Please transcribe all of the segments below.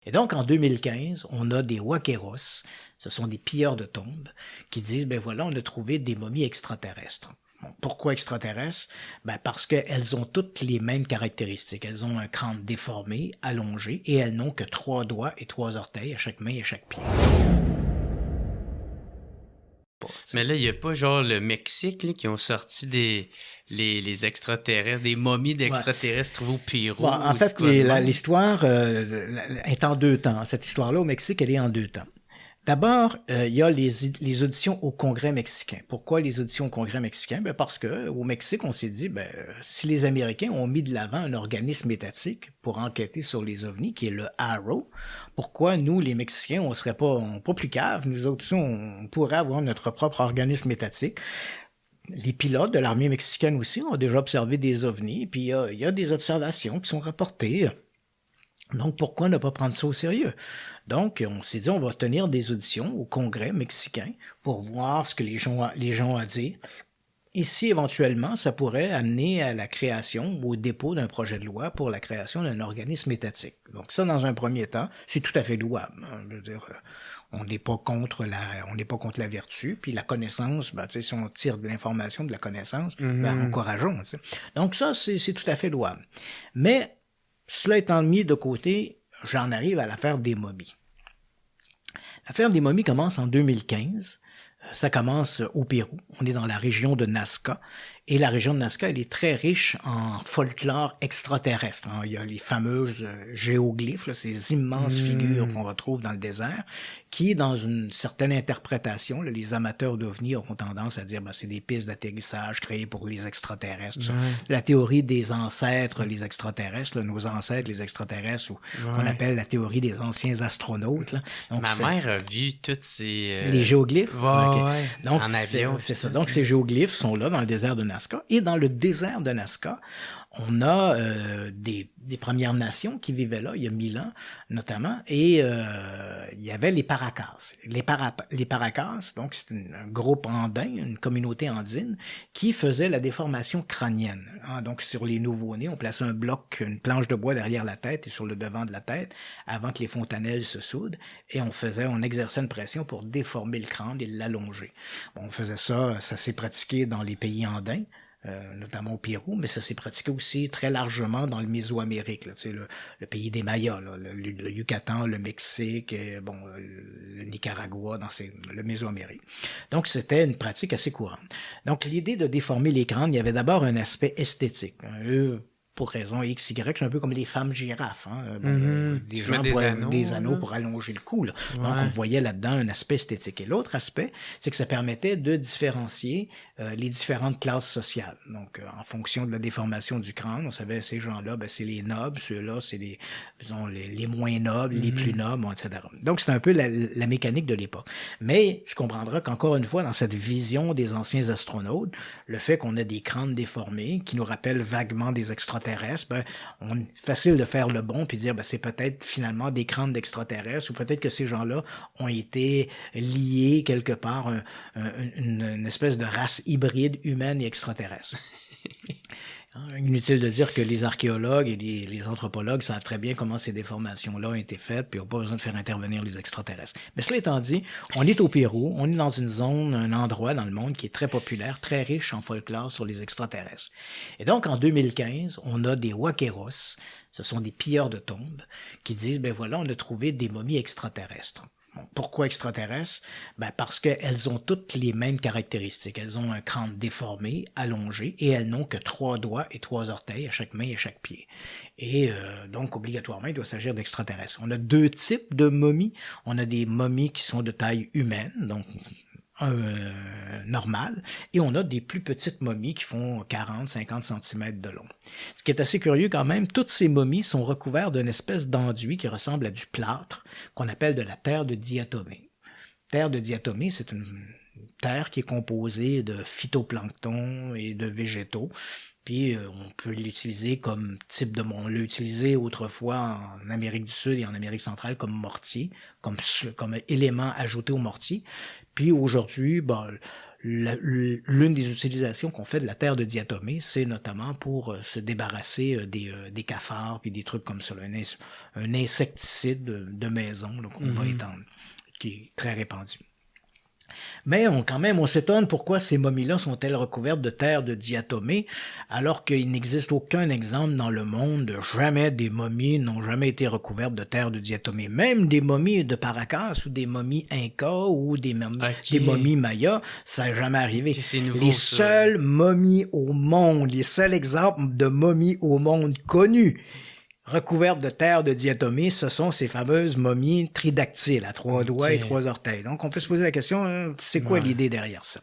Et donc, en 2015, on a des Waqueros, ce sont des pilleurs de tombes, qui disent, ben voilà, on a trouvé des momies extraterrestres. Bon, pourquoi extraterrestres? Ben parce qu'elles ont toutes les mêmes caractéristiques. Elles ont un crâne déformé, allongé, et elles n'ont que 3 doigts et 3 orteils à chaque main et à chaque pied. Mais là, il n'y a pas genre le Mexique là, qui ont sorti les extraterrestres, des momies d'extraterrestres trouvés au Pérou. Bon, en fait, l'histoire est en deux temps. Cette histoire-là au Mexique, elle est en deux temps. D'abord, il y a les auditions au Congrès mexicain. Pourquoi les auditions au Congrès mexicain? Ben parce que au Mexique, on s'est dit, ben, si les Américains ont mis de l'avant un organisme étatique pour enquêter sur les ovnis, qui est le AARO, pourquoi nous, les Mexicains, on serait pas plus caves? Nous autres, on pourrait avoir notre propre organisme étatique. Les pilotes de l'armée mexicaine aussi ont déjà observé des ovnis, puis il y a des observations qui sont rapportées. Donc, pourquoi ne pas prendre ça au sérieux? Donc, on s'est dit, on va tenir des auditions au Congrès mexicain pour voir ce que les gens ont à dire. Et si éventuellement, ça pourrait amener à la création ou au dépôt d'un projet de loi pour la création d'un organisme étatique. Donc ça, dans un premier temps, c'est tout à fait louable. Je veux dire, on n'est pas contre la vertu, puis la connaissance, ben, si on tire de l'information de la connaissance, ben, encourageons. T'sais. Donc ça, c'est tout à fait louable. Mais cela étant mis de côté, j'en arrive à l'affaire des momies. L'affaire des momies commence en 2015. Ça commence au Pérou. On est dans la région de Nazca. Et la région de Nazca, elle est très riche en folklore extraterrestre. Il y a les fameuses géoglyphes, là, ces immenses figures qu'on retrouve dans le désert, qui, dans une certaine interprétation, là, les amateurs d'ovnis auront tendance à dire ben, c'est des pistes d'atterrissage créées pour les extraterrestres. La théorie des ancêtres, les extraterrestres, là, nos ancêtres, les extraterrestres, ou qu'on appelle la théorie des anciens astronautes. Là. Donc, ma mère a vu toutes ces... Les géoglyphes? Ouais, donc, en avion. C'est ça. Donc, ces géoglyphes sont là dans le désert de Nazca. Et dans le désert de Nazca, on a des Premières Nations qui vivaient là il y a 1000 ans, notamment, et il y avait les Paracas. Les Paracas, donc c'est un groupe andin, une communauté andine, qui faisait la déformation crânienne. Donc sur les nouveau-nés, on plaçait un bloc, une planche de bois derrière la tête et sur le devant de la tête, avant que les fontanelles se soudent, et on exerçait une pression pour déformer le crâne et l'allonger. Bon, on faisait ça s'est pratiqué dans les pays andins, notamment au Pérou, mais ça s'est pratiqué aussi très largement dans le Mésoamérique, là, le pays des Mayas, là, le Yucatan, le Mexique, le Nicaragua, le Mésoamérique. Donc c'était une pratique assez courante. Donc l'idée de déformer les crânes, il y avait d'abord un aspect esthétique. Pour raison X, Y, c'est un peu comme les femmes girafes. Des gens des anneaux pour allonger le cou. Là. Ouais. Donc, on voyait là-dedans un aspect esthétique. Et l'autre aspect, c'est que ça permettait de différencier les différentes classes sociales. Donc, en fonction de la déformation du crâne, on savait ces gens-là, ben, c'est les nobles, ceux-là, c'est les moins nobles, les plus nobles, etc. Donc, c'est un peu la mécanique de l'époque. Mais tu comprendras qu'encore une fois, dans cette vision des anciens astronautes, le fait qu'on ait des crânes déformés qui nous rappellent vaguement des extraterrestres, ben, facile de faire le bon puis dire ben, c'est peut-être finalement des crânes d'extraterrestres ou peut-être que ces gens-là ont été liés quelque part une espèce de race hybride humaine et extraterrestre. Inutile de dire que les archéologues et les anthropologues savent très bien comment ces déformations-là ont été faites, puis ils n'ont pas besoin de faire intervenir les extraterrestres. Mais cela étant dit, on est au Pérou, on est dans une zone, un endroit dans le monde qui est très populaire, très riche en folklore sur les extraterrestres. Et donc, en 2015, on a des Waqueros, ce sont des pilleurs de tombes, qui disent, ben voilà, on a trouvé des momies extraterrestres. Bon, pourquoi extraterrestres? Ben parce qu'elles ont toutes les mêmes caractéristiques. Elles ont un crâne déformé, allongé, et elles n'ont que 3 doigts et 3 orteils à chaque main et à chaque pied. Et donc, obligatoirement, il doit s'agir d'extraterrestres. On a 2 types de momies. On a des momies qui sont de taille humaine, donc normal, et on a des plus petites momies qui font 40-50 cm de long. Ce qui est assez curieux quand même, toutes ces momies sont recouvertes d'une espèce d'enduit qui ressemble à du plâtre, qu'on appelle de la terre de diatomée. Terre de diatomée, c'est une terre qui est composée de phytoplancton et de végétaux. Puis on peut l'utiliser comme type de... On l'a utilisé autrefois en Amérique du Sud et en Amérique centrale comme mortier, comme élément ajouté au mortier. Puis aujourd'hui, ben, l'une des utilisations qu'on fait de la terre de diatomée, c'est notamment pour se débarrasser des cafards puis des trucs comme ça, là, un insecticide de maison là, qu'on va étendre, qui est très répandu. Mais on s'étonne pourquoi ces momies-là sont-elles recouvertes de terre de diatomée, alors qu'il n'existe aucun exemple dans le monde, jamais des momies n'ont jamais été recouvertes de terre de diatomée. Même des momies de Paracas ou des momies Inca ou des momies Maya, ça n'a jamais arrivé. C'est nouveau, les ça. seules momies au monde, les seuls exemples de momies au monde connus recouvertes de terre de diatomée, ce sont ces fameuses momies tridactyles à 3 doigts et 3 orteils. Donc, on peut se poser la question, c'est quoi l'idée derrière ça?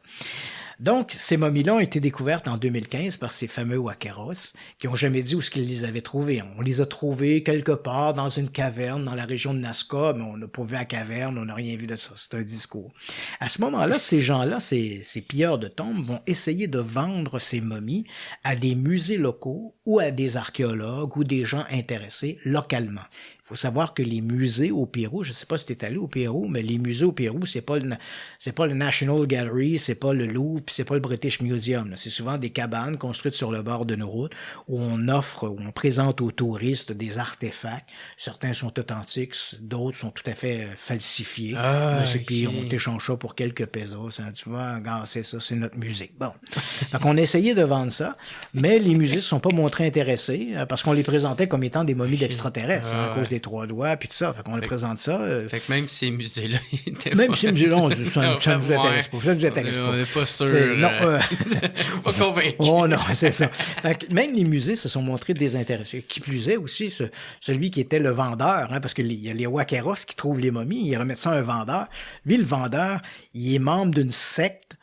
Donc, ces momies-là ont été découvertes en 2015 par ces fameux Huaqueros, qui ont jamais dit où est-ce qu'ils les avaient trouvées. On les a trouvées quelque part dans une caverne dans la région de Nazca, mais on n'a pas vu la caverne, on n'a rien vu de ça. C'est un discours. À ce moment-là, ces gens-là, ces pilleurs de tombes, vont essayer de vendre ces momies à des musées locaux ou à des archéologues ou des gens intéressés localement. Il faut savoir que les musées au Pérou, je sais pas si t'es allé au Pérou, mais les musées au Pérou, c'est pas le National Gallery, c'est pas le Louvre, puis c'est pas le British Museum. C'est souvent des cabanes construites sur le bord de nos routes où on présente aux touristes des artefacts. Certains sont authentiques, d'autres sont tout à fait falsifiés. Puis on t'échange ça pour quelques pesos. Tu vois, regarde, c'est ça, c'est notre musée. Bon. Donc on a essayé de vendre ça, mais les musées ne se sont pas montrés intéressés parce qu'on les présentait comme étant des momies d'extraterrestres à cause des 3 doigts puis tout ça. Fait qu'on les présente ça. Fait que même ces musées-là, ils étaient même ces musées-là, ça nous intéresse pas. Ça nous intéresse pas. On n'est pas sûr. Non, pas convaincu. Oh non, c'est ça. Fait que même les musées se sont montrés désintéressés. Qui plus est aussi, celui qui était le vendeur, parce qu'il y a les Huaqueros qui trouvent les momies, ils remettent ça à un vendeur. Lui, le vendeur, il est membre d'une secte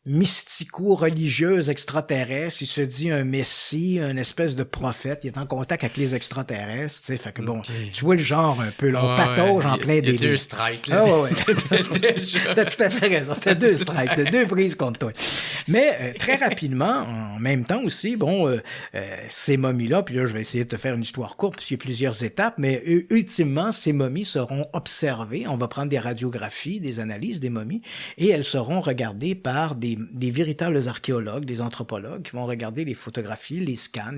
mystico-religieuse extraterrestre, il se dit un messie, une espèce de prophète, il est en contact avec les extraterrestres, tu sais, fait que bon, tu vois le genre un peu, là, on patauge en plein délire. Il y a 2 strikes, là. Ah ouais, t'as tout à fait raison, t'as 2 strikes, t'as 2 prises contre toi. Mais très rapidement, en même temps aussi, ces momies-là, puis là, je vais essayer de te faire une histoire courte, parce qu'il y a plusieurs étapes, mais ultimement, ces momies seront observées, on va prendre des radiographies, des analyses des momies, et elles seront regardées par des véritables archéologues, des anthropologues qui vont regarder les photographies, les scans,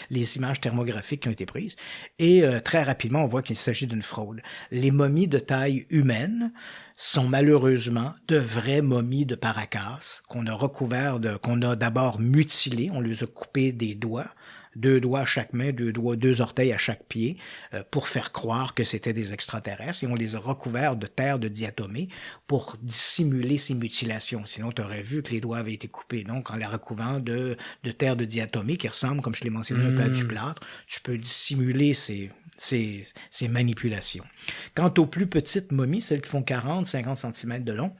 les images thermographiques qui ont été prises. Et très rapidement, on voit qu'il s'agit d'une fraude. Les momies de taille humaine sont malheureusement de vraies momies de Paracas qu'on a d'abord mutilées, on les a coupées des doigts, 2 doigts à chaque main, 2 orteils à chaque pied, pour faire croire que c'était des extraterrestres, et on les a recouverts de terre de diatomée pour dissimuler ces mutilations. Sinon, tu aurais vu que les doigts avaient été coupés. Donc, en les recouvrant de terre de diatomée, qui ressemble, comme je l'ai mentionné, un peu à du plâtre, tu peux dissimuler ces manipulations. Quant aux plus petites momies, celles qui font 40-50 cm de long,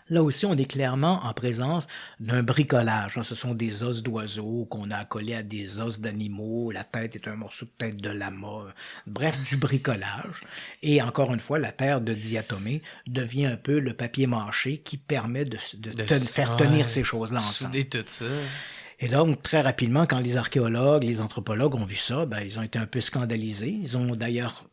là aussi, on est clairement en présence d'un bricolage. Ce sont des os d'oiseaux qu'on a accolés à des os d'animaux. La tête est un morceau de tête de lama. Bref, du bricolage. Et encore une fois, la terre de diatomée devient un peu le papier mâché qui permet de faire tenir ces choses-là ensemble. Souder tout ça. Et donc, très rapidement, quand les archéologues, les anthropologues ont vu ça, ils ont été un peu scandalisés. Ils ont d'ailleurs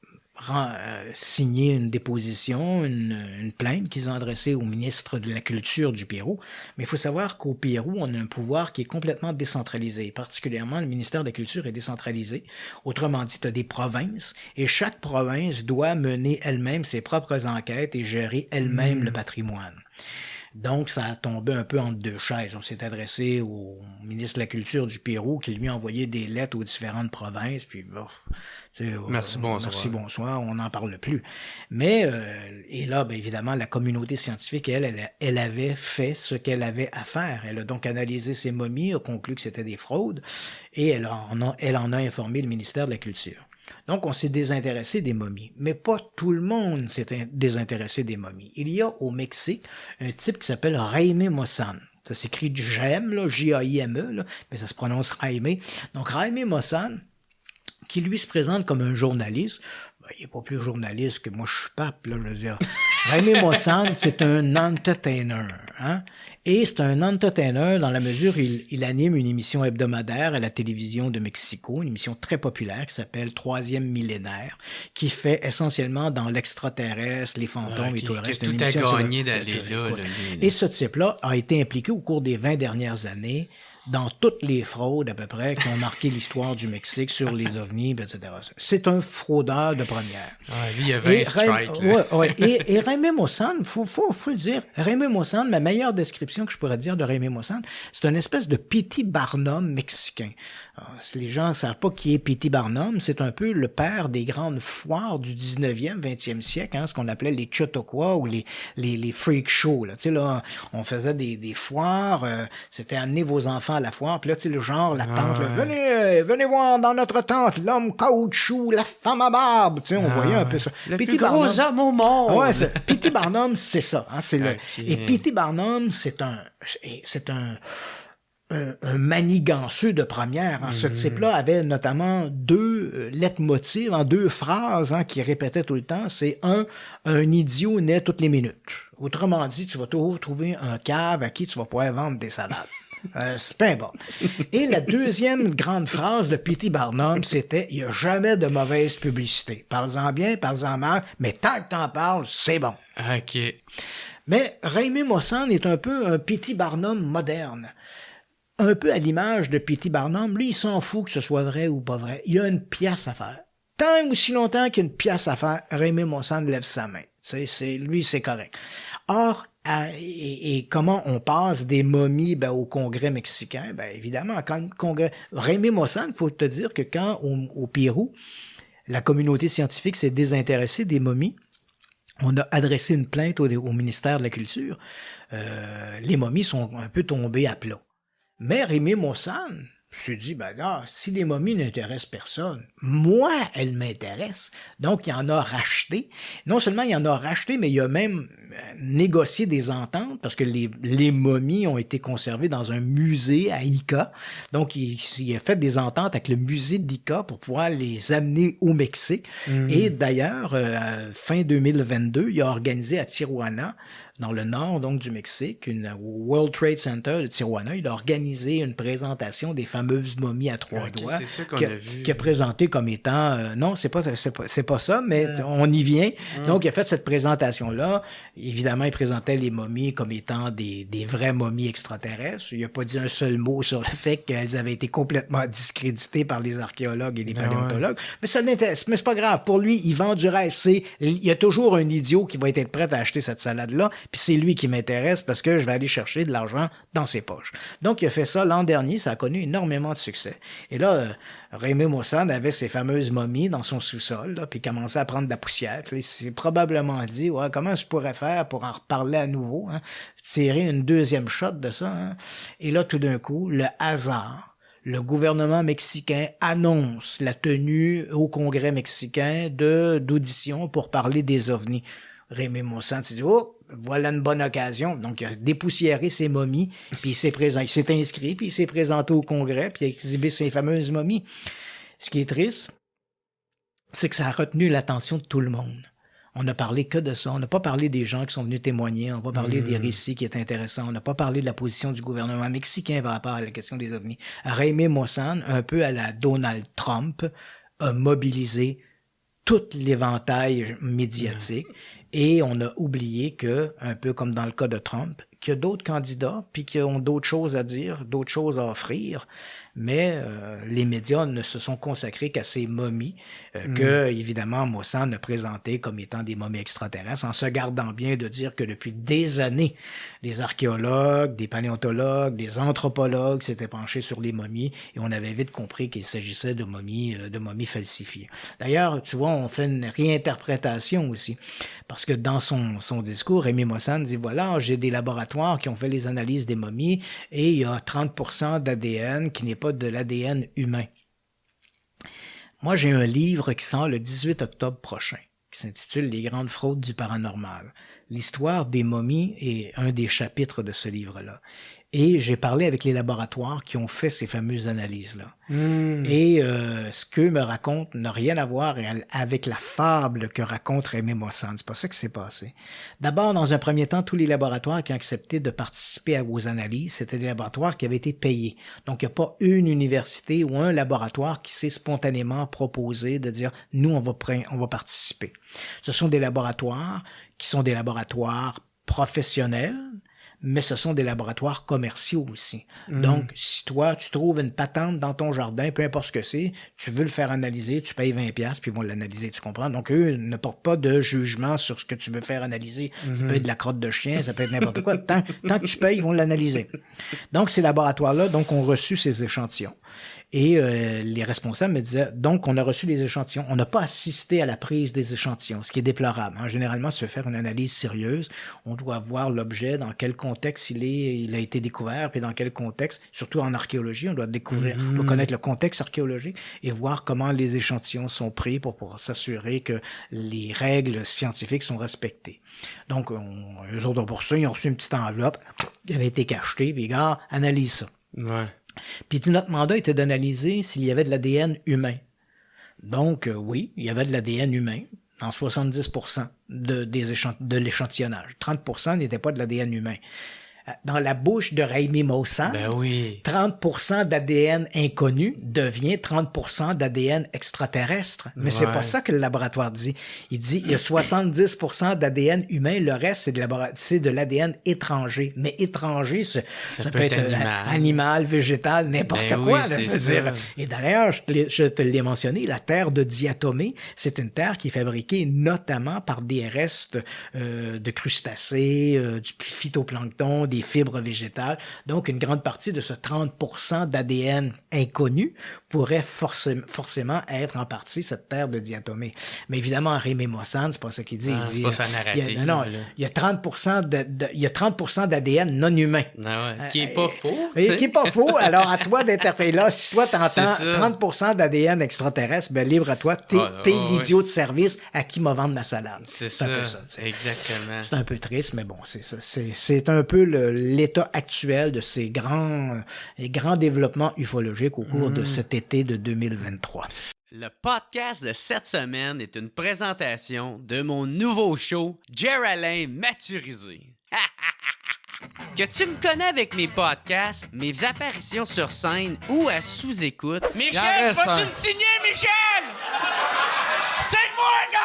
signé une déposition, une plainte qu'ils ont adressée au ministre de la Culture du Pérou. Mais il faut savoir qu'au Pérou, on a un pouvoir qui est complètement décentralisé. Particulièrement, le ministère de la Culture est décentralisé. Autrement dit, tu as des provinces et chaque province doit mener elle-même ses propres enquêtes et gérer elle-même le patrimoine. Donc, ça a tombé un peu entre 2 chaises. On s'est adressé au ministre de la Culture du Pérou qui lui a envoyé des lettres aux différentes provinces, puis merci, bonsoir, on n'en parle plus. Mais, et là, évidemment, la communauté scientifique, elle avait fait ce qu'elle avait à faire. Elle a donc analysé ces momies, a conclu que c'était des fraudes, et elle en a informé le ministère de la Culture. Donc, on s'est désintéressé des momies. Mais pas tout le monde s'est désintéressé des momies. Il y a au Mexique un type qui s'appelle Jaime Maussan. Ça s'écrit Jaime, là, J-A-I-M-E, là, mais ça se prononce Jaime. Donc, Jaime Maussan, qui lui se présente comme un journaliste, il n'est pas plus journaliste que moi, je suis pape, là, je veux dire. Jaime Maussan, c'est un entertainer, hein? Et c'est un entertainer dans la mesure où il anime une émission hebdomadaire à la télévision de Mexico, une émission très populaire qui s'appelle Troisième millénaire, qui fait essentiellement dans l'extraterrestre, les fantômes et tout le reste. Tout a gagné d'aller là. Et ce type-là a été impliqué au cours des 20 dernières années dans toutes les fraudes à peu près qui ont marqué l'histoire du Mexique sur les ovnis, etc. C'est un fraudeur de première. Lui, il y a 20 strikes. Et Jaime Maussan, faut le dire, Jaime Maussan, ma meilleure description que je pourrais dire de Jaime Maussan, c'est une espèce de P.T. Barnum mexicain. Alors, si les gens ne savent pas qui est P.T. Barnum, c'est un peu le père des grandes foires du 19e, 20e siècle, ce qu'on appelait les Chautauqua ou les freak shows. Là. Tu sais, là, on faisait des foires, c'était amener vos enfants à la foire, puis là, tu sais, le genre, la tante, là, venez voir dans notre tente, l'homme caoutchouc, la femme à barbe, tu sais, on voyait un peu ça. Le plus gros homme au monde! Ouais, P.T. Barnum, c'est ça. C'est Et P.T. Barnum, c'est un maniganceux de première. Ce type-là avait notamment deux leitmotivs, deux phrases qui répétaient tout le temps. C'est un idiot naît toutes les minutes. Autrement dit, tu vas toujours trouver un cave à qui tu vas pouvoir vendre des salades. C'est pas bon. Et la deuxième grande phrase de P.T. Barnum, c'était « Il n'y a jamais de mauvaise publicité. Parle-en bien, parle-en mal, mais tant que t'en parles, c'est bon. » OK. Mais Jaime Maussan est un peu un P.T. Barnum moderne. Un peu à l'image de P.T. Barnum, lui, il s'en fout que ce soit vrai ou pas vrai. Il y a une pièce à faire. Tant ou si longtemps qu'il y a une pièce à faire, Jaime Maussan lève sa main. Lui, c'est correct. Or, et comment on passe des momies au Congrès mexicain? Évidemment, quand le Congrès... Jaime Maussan, il faut te dire que quand au Pérou, la communauté scientifique s'est désintéressée des momies, on a adressé une plainte au ministère de la Culture. Les momies sont un peu tombées à plat. Mais Jaime Maussan s'est dit, si les momies n'intéressent personne, moi, elles m'intéressent. Donc, il en a racheté. Non seulement il en a racheté, mais il a même négocié des ententes parce que les momies ont été conservées dans un musée à Ica. Donc, il a fait des ententes avec le musée d'Ica pour pouvoir les amener au Mexique. Et d'ailleurs, fin 2022, il a organisé à Tijuana, dans le nord donc du Mexique, au World Trade Center de Tijuana, il a organisé une présentation des fameuses momies à trois doigts. C'est ça qu'on a vu. Qui a présenté comme étant non, c'est pas ça, mais on y vient. Donc il a fait cette présentation là. Évidemment, il présentait les momies comme étant des vraies momies extraterrestres. Il a pas dit un seul mot sur le fait qu'elles avaient été complètement discréditées par les archéologues et les paléontologues. Mais ça l'intéresse, mais c'est pas grave. Pour lui, il vend du rêve. Il y a toujours un idiot qui va être prêt à acheter cette salade là. Puis c'est lui qui m'intéresse parce que je vais aller chercher de l'argent dans ses poches. Donc, il a fait ça l'an dernier. Ça a connu énormément de succès. Et là, Jaime Maussan avait ses fameuses momies dans son sous-sol, là, puis il commençait à prendre de la poussière. Il s'est probablement dit, comment je pourrais faire pour en reparler à nouveau, tirer une deuxième shot de ça. Et là, tout d'un coup, le hasard, le gouvernement mexicain annonce la tenue au Congrès mexicain d'audition pour parler des ovnis. Jaime Maussan s'est dit, voilà une bonne occasion. Donc, il a dépoussiéré ses momies, puis il s'est inscrit, puis il s'est présenté au Congrès, puis il a exhibé ses fameuses momies. Ce qui est triste, c'est que ça a retenu l'attention de tout le monde. On n'a parlé que de ça. On n'a pas parlé des gens qui sont venus témoigner. On n'a pas parlé des récits qui étaient intéressants. On n'a pas parlé de la position du gouvernement mexicain par rapport à la question des ovnis. Jaime Maussan, un peu à la Donald Trump, a mobilisé tout l'éventail médiatique. Et on a oublié que, un peu comme dans le cas de Trump, qu'il y a d'autres candidats, puis qui ont d'autres choses à dire, d'autres choses à offrir, mais les médias ne se sont consacrés qu'à ces momies que, évidemment, Maussan a présentées comme étant des momies extraterrestres, en se gardant bien de dire que depuis des années, les archéologues, des paléontologues, des anthropologues s'étaient penchés sur les momies, et on avait vite compris qu'il s'agissait de momies falsifiées. D'ailleurs, tu vois, on fait une réinterprétation aussi, parce que dans son discours, Jaime Maussan dit, voilà, j'ai des laboratoires qui ont fait les analyses des momies, et il y a 30% d'ADN qui n'est pas de l'ADN humain. Moi, j'ai un livre qui sort le 18 octobre prochain, qui s'intitule « Les grandes fraudes du paranormal ». L'histoire des momies est un des chapitres de ce livre-là. Et j'ai parlé avec les laboratoires qui ont fait ces fameuses analyses-là. Et ce qu'eux me racontent n'a rien à voir avec la fable que raconte Raymé Mossand. C'est pas ça qui s'est passé. D'abord, dans un premier temps, tous les laboratoires qui ont accepté de participer aux analyses, c'était des laboratoires qui avaient été payés. Donc, il n'y a pas une université ou un laboratoire qui s'est spontanément proposé de dire « nous, on va participer ». Ce sont des laboratoires qui sont des laboratoires professionnels, mais ce sont des laboratoires commerciaux aussi. Donc, si toi, tu trouves une patente dans ton jardin, peu importe ce que c'est, tu veux le faire analyser, tu payes 20$, puis ils vont l'analyser, tu comprends? Donc, eux ne portent pas de jugement sur ce que tu veux faire analyser. Ça peut être de la crotte de chien, ça peut être n'importe quoi. Tant que tu payes, ils vont l'analyser. Donc, ces laboratoires-là, donc, ont reçu ces échantillons. Et les responsables me disaient, donc, on a reçu les échantillons. On n'a pas assisté à la prise des échantillons, ce qui est déplorable. Hein. Généralement, si tu veux faire une analyse sérieuse, on doit voir l'objet, dans quel contexte il a été découvert, puis dans quel contexte, surtout en archéologie, on doit on doit connaître le contexte archéologique et voir comment les échantillons sont pris pour s'assurer que les règles scientifiques sont respectées. Donc, eux autres, pour ça, ils ont reçu une petite enveloppe, qui avait été cachetée, puis gars, analyse ça. Ouais. Puis notre mandat était d'analyser s'il y avait de l'ADN humain. Donc, oui, il y avait de l'ADN humain dans 70% de l'échantillonnage. 30% n'était pas de l'ADN humain. Dans la bouche de Raymé Mossand, 30% d'ADN inconnu devient 30% d'ADN extraterrestre. Mais c'est pas ça que le laboratoire dit. Il dit il y a 70% d'ADN humain, le reste c'est de l'ADN étranger. Mais étranger, ça peut être animal, végétal, n'importe quoi. Dire. Et d'ailleurs, je te l'ai mentionné, la terre de Diatomée, c'est une terre qui est fabriquée notamment par des restes de crustacés, du phytoplancton, des fibres végétales. Donc, une grande partie de ce 30% d'ADN inconnu pourrait forcément être en partie cette terre de Diatomée. Mais évidemment, Raymé Mossand, c'est pas ça qu'il dit. Il dit c'est pas sa narrative. Il y a 30% d'ADN non humain. Qui est pas faux. Qui est pas faux. Alors, à toi d'interpréter. Là, si toi, t'entends 30% d'ADN extraterrestre, ben libre à toi. T'es l'idiot de service à qui m'a vendre ma salade. C'est un peu ça. Exactement. C'est un peu triste, mais bon, c'est ça. C'est un peu l'état actuel de ces grands développements ufologiques au cours de cet été de 2023. Le podcast de cette semaine est une présentation de mon nouveau show, Jer-Alain Maturisé. Que tu me connais avec mes podcasts, mes apparitions sur scène ou à sous-écoute. Michel, vas-tu me signer, Michel? Signe-moi un gars!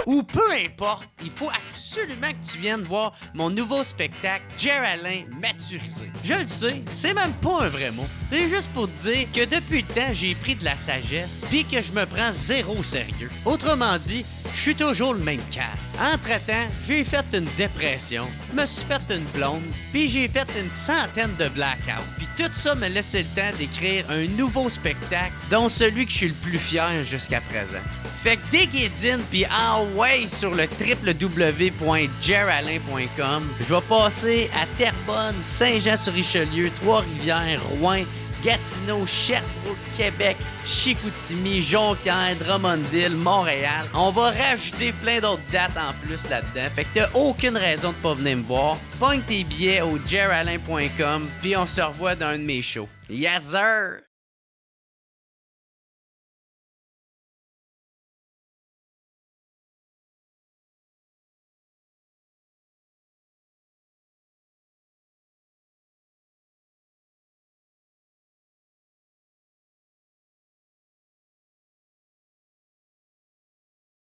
Ou peu importe, il faut absolument que tu viennes voir mon nouveau spectacle Jer-Alain Maturisé. Je le sais, c'est même pas un vrai mot. C'est juste pour te dire que depuis le temps, j'ai pris de la sagesse puis que je me prends zéro sérieux. Autrement dit, je suis toujours le même cave. Entre-temps, j'ai fait une dépression, me suis fait une blonde, puis j'ai fait une centaine de blackouts. Puis tout ça me laissait le temps d'écrire un nouveau spectacle, dont celui que je suis le plus fier jusqu'à présent. Fait que déguédine puis ouais sur le www.jeralain.com. Je vais passer à Terrebonne, Saint-Jean-sur-Richelieu, Trois-Rivières, Rouen, Gatineau, Sherbrooke, Québec, Chicoutimi, Jonquière, Drummondville, Montréal. On va rajouter plein d'autres dates en plus là-dedans. Fait que t'as aucune raison de pas venir me voir. Pogne tes billets au jeralain.com puis on se revoit dans un de mes shows. Yes sir!